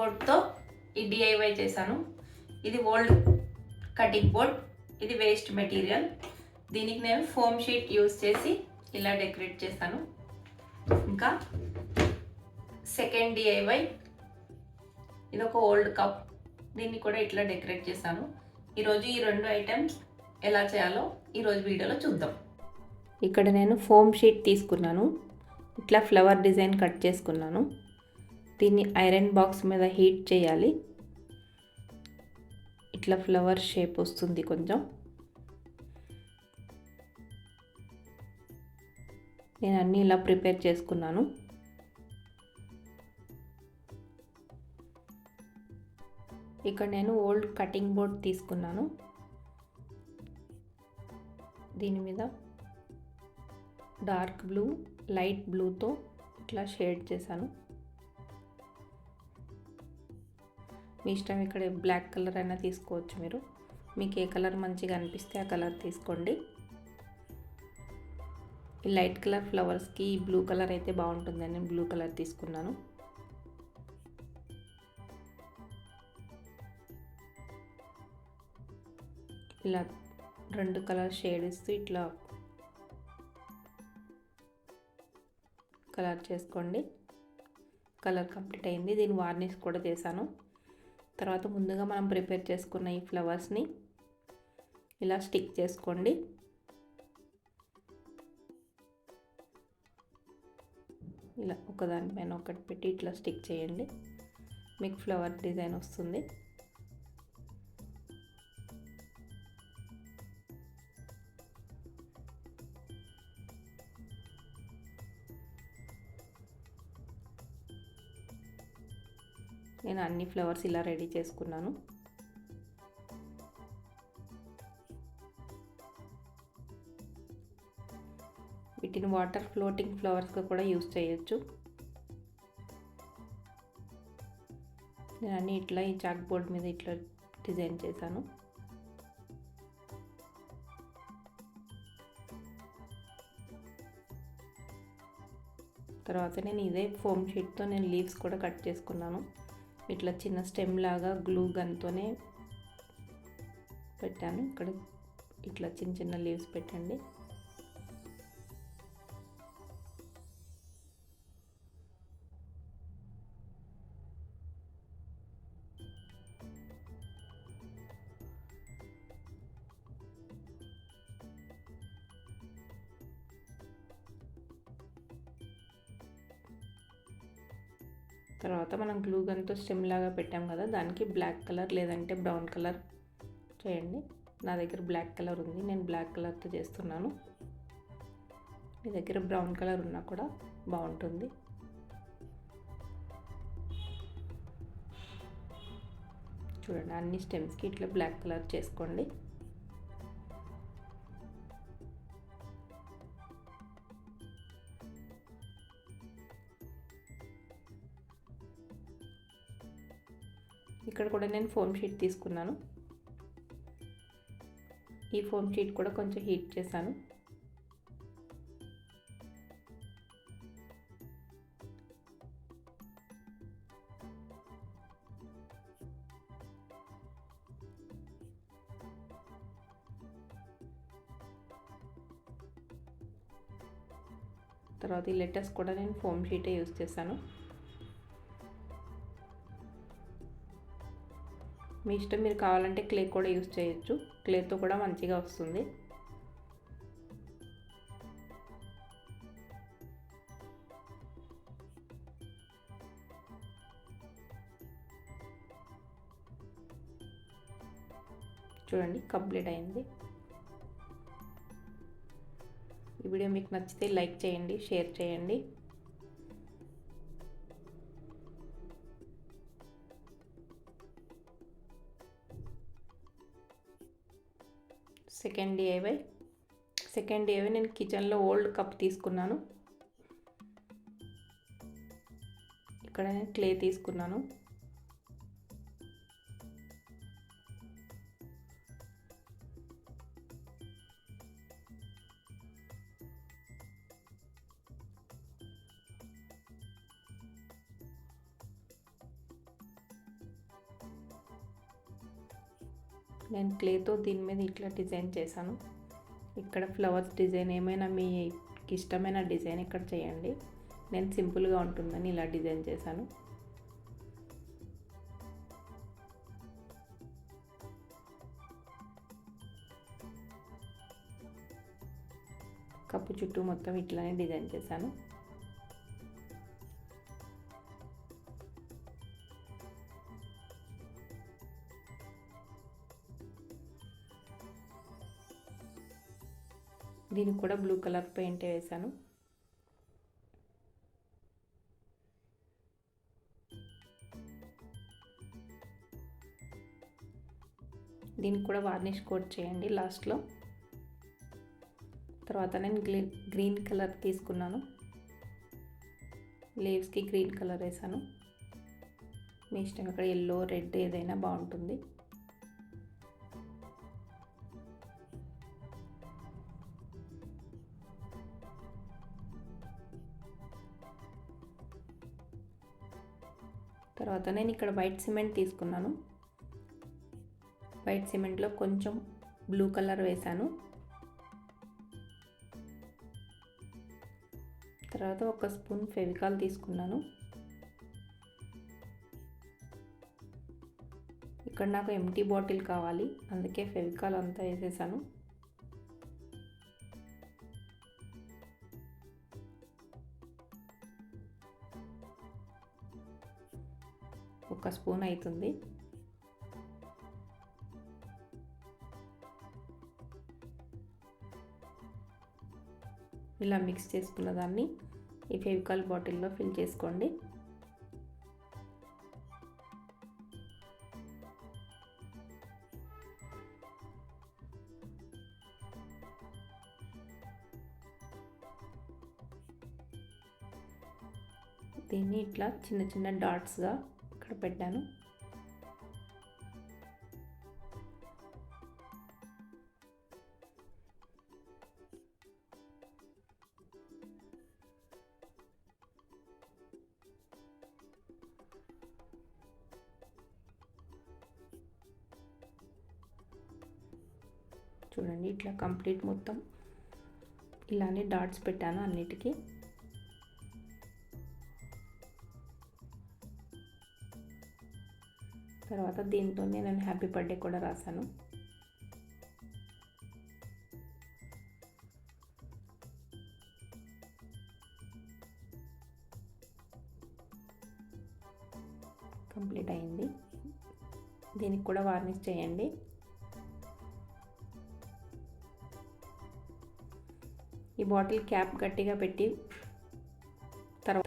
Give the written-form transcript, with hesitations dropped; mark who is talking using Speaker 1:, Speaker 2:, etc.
Speaker 1: బోర్డ్తో ఈ డిఐవై చేశాను. ఇది ఓల్డ్ కటింగ్ బోర్డ్, ఇది వేస్ట్ మెటీరియల్. దీనికి నేను ఫోమ్ షీట్ యూజ్ చేసి ఇలా డెకరేట్ చేశాను. ఇంకా సెకండ్ డిఐవై, ఇది ఒక ఓల్డ్ కప్, దీన్ని కూడా ఇట్లా డెకరేట్ చేశాను. ఈరోజు ఈ 2 ఐటమ్స్ ఎలా చేయాలో ఈరోజు వీడియోలో చూద్దాం. ఇక్కడ నేను ఫోమ్ షీట్ తీసుకున్నాను, ఇట్లా ఫ్లవర్ డిజైన్ కట్ చేసుకున్నాను. దీన్ని ఐరన్ బాక్స్ మీద హీట్ చేయాలి. ఇట్లా ఫ్లవర్ షేప్ వస్తుంది కొంచెం. నేను అన్నీ ఇలా ప్రిపేర్ చేసుకున్నాను. ఇక్కడ నేను ఓల్డ్ కటింగ్ బోర్డ్ తీసుకున్నాను. దీని మీద డార్క్ బ్లూ, లైట్ బ్లూతో ఇట్లా షేడ్ చేశాను. మీ ఇష్టం, ఇక్కడ బ్లాక్ కలర్ అయినా తీసుకోవచ్చు మీరు. మీకు ఏ కలర్ మంచిగా అనిపిస్తే ఆ కలర్ తీసుకోండి. ఈ లైట్ కలర్ ఫ్లవర్స్కి బ్లూ కలర్ అయితే బాగుంటుందని నేను బ్లూ కలర్ తీసుకున్నాను. ఇలా 2 కలర్ షేడ్ ఇస్తూ ఇట్లా కలర్ చేసుకోండి. కలర్ కంప్లీట్ అయింది. దీన్ని వార్నిష్ కూడా చేశాను. తర్వాత ముందుగా మనం ప్రిపేర్ చేసుకున్న ఈ ఫ్లవర్స్ని ఇలా స్టిక్ చేసుకోండి. ఇలా ఒకదానిపైన ఒకటి పెట్టి ఇట్లా స్టిక్ చేయండి, మీకు ఫ్లవర్ డిజైన్ వస్తుంది. నేను అన్ని ఫ్లవర్స్ ఇలా రెడీ చేసుకున్నాను. వీటిని వాటర్ ఫ్లోటింగ్ ఫ్లవర్స్గా కూడా యూజ్ చేయొచ్చు. నేను అన్నీ ఇట్లా ఈ చాక్ బోర్డ్ మీద ఇట్లా డిజైన్ చేశాను. తర్వాత నేను ఇదే ఫోమ్ షీట్తో నేను లీవ్స్ కూడా కట్ చేసుకున్నాను. ఇట్లా చిన్న స్టెమ్ లాగా గ్లూ గన్తోనే పెట్టాను. ఇక్కడ ఇట్లా చిన్న చిన్న లీవ్స్ పెట్టండి. తర్వాత మనం గ్లూ గన్తో స్టెమ్ లాగా పెట్టాం కదా, దానికి బ్లాక్ కలర్ లేదంటే బ్రౌన్ కలర్ చేయండి. నా దగ్గర బ్లాక్ కలర్ ఉంది, నేను బ్లాక్ కలర్తో చేస్తున్నాను. మీ దగ్గర బ్రౌన్ కలర్ ఉన్నా కూడా బాగుంటుంది. చూడండి, అన్ని స్టెమ్స్కి ఇట్లా బ్లాక్ కలర్ చేసుకోండి. ఇక్కడ కూడా నేను ఫోమ్ షీట్ తీసుకున్నాను. ఈ ఫోమ్ షీట్ కూడా కొంచెం హీట్ చేశాను. తర్వాత ఈ లెటర్స్ కూడా నేను ఫోమ్ షీటే యూజ్ చేశాను. మీ ఇష్టం, మీరు కావాలంటే క్లే కూడా యూజ్ చేయొచ్చు. క్లేతో కూడా మంచిగా వస్తుంది. చూడండి, కంప్లీట్ అయింది. ఈ వీడియో మీకు నచ్చితే లైక్ చేయండి, షేర్ చేయండి. సెకండ్ డిఐవై నేను కిచెన్లో ఓల్డ్ కప్ తీసుకున్నాను. ఇక్కడ నేను క్లే తీసుకున్నాను. నేను క్లేతో దీని మీద ఇట్లా డిజైన్ చేశాను. ఇక్కడ ఫ్లవర్స్ డిజైన్ ఏమైనా మీకు ఇష్టమైన డిజైన్ ఇక్కడ చేయండి. నేను సింపుల్గా ఉంటుందని ఇలా డిజైన్ చేశాను. కప్పు చుట్టూ మొత్తం ఇట్లానే డిజైన్ చేశాను. దీనికి కూడా బ్లూ కలర్ పెయింట్ వేసాను. దీనికి కూడా వార్నిష్ కోట్ చేయండి లాస్ట్లో. తర్వాత నేను గ్రీన్ కలర్ తీసుకున్నాను. లీవ్స్కి గ్రీన్ కలర్ వేసాను. మీ ఇష్టం, ఇక్కడ ఎల్లో రెడ్ ఏదైనా బాగుంటుంది. తర్వాత నేను ఇక్కడ వైట్ సిమెంట్ తీసుకున్నాను. వైట్ సిమెంట్లో కొంచెం బ్లూ కలర్ వేసాను. తర్వాత ఒక స్పూన్ ఫెవికాల్ తీసుకున్నాను. ఇక్కడ నాకు ఎంటీ బాటిల్ కావాలి, అందుకే ఫెవికాల్ అంతా వేసేసాను. ఒక స్పూన్ అవుతుంది. ఇలా మిక్స్ చేసుకున్న దాన్ని ఈ ఫెవికాల్ బాటిల్లో ఫిల్ చేసుకోండి. దీన్ని ఇట్లా చిన్న చిన్న డాట్స్గా ఇక్కడ పెట్టాను. చూడండి, ఇట్లా కంప్లీట్ మొత్తం ఇలానే డాట్స్ పెట్టాను అన్నిటికీ. తర్వాత దీంతో నేను హ్యాపీ బర్త్డే కూడా రాశాను. కంప్లీట్ అయింది. దీనికి కూడా వార్నిష్ చేయండి. ఈ బాటిల్ క్యాప్ గట్టిగా పెట్టి తర్వాత